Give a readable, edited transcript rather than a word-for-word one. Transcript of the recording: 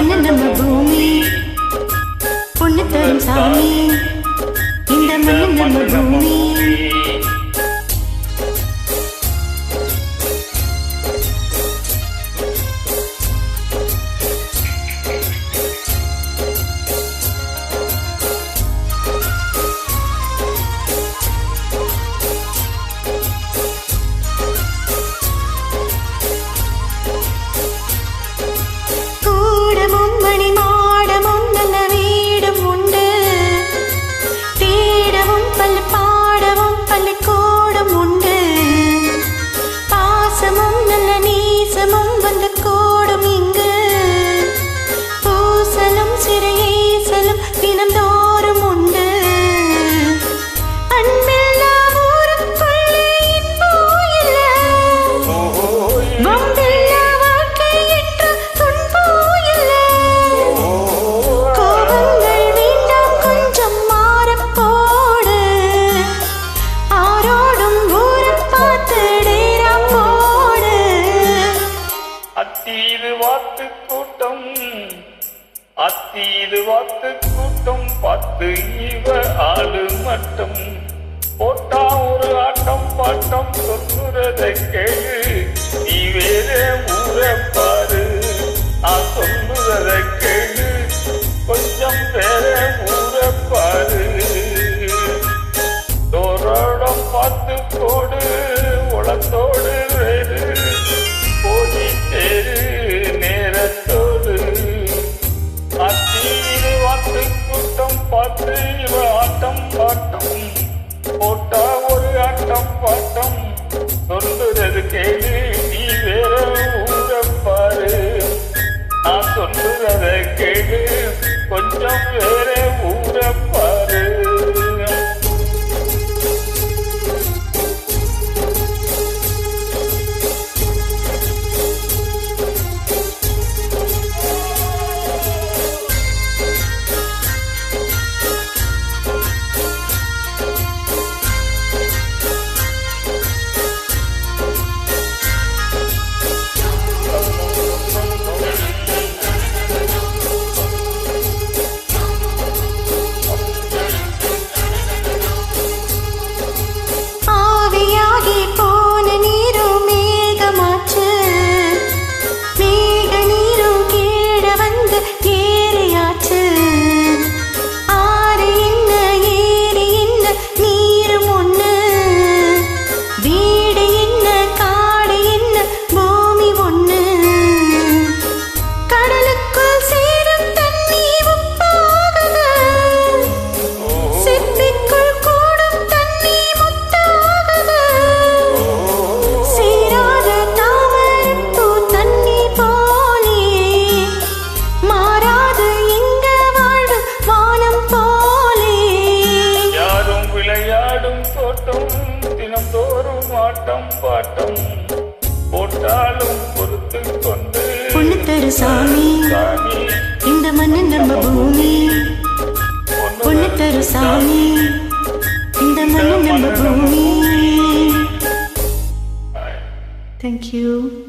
மண்ணு நம்ம பூமி பொண்ணு தரும் சாமி இந்த மண்ணு நம்ம பூமி அத்தீது வாத்து கூட்டம் பார்த்து இவ ஆளு மட்டும் போட்டா ஒரு ஆட்டம் பாட்டம் சொல்லுறதை கேளு நீ வேற ஊரை பாரு நான் சொல்லுறதை கேளு கொஞ்சம் வேற ஊரை பாரு தோரோடம் பார்த்து போடு உளத்தோடு வேறு போதி சேரு நேரத்தோடு அத்தீது வாத்து கூட்டம் பார்த்து இவ ஆட்டம் பாட்டம் போட்டா ஒரு ஆட்டம் பாட்டம் சொல்லுறது கேளு நீ வேற ஊரை பாரு நான் சொல்லுறத கேளு கொஞ்சம் வேற ஊரை பாரு ஆட்டம் பாட்டம் போட்டாலும் பொறுத்து கொண்டு பொண்ணு தரு சாமி இந்த மண்ணு நம்ம பூமி பொண்ணு தரு சாமி இந்த மண்ணு நம்ம பூமி. Thank you.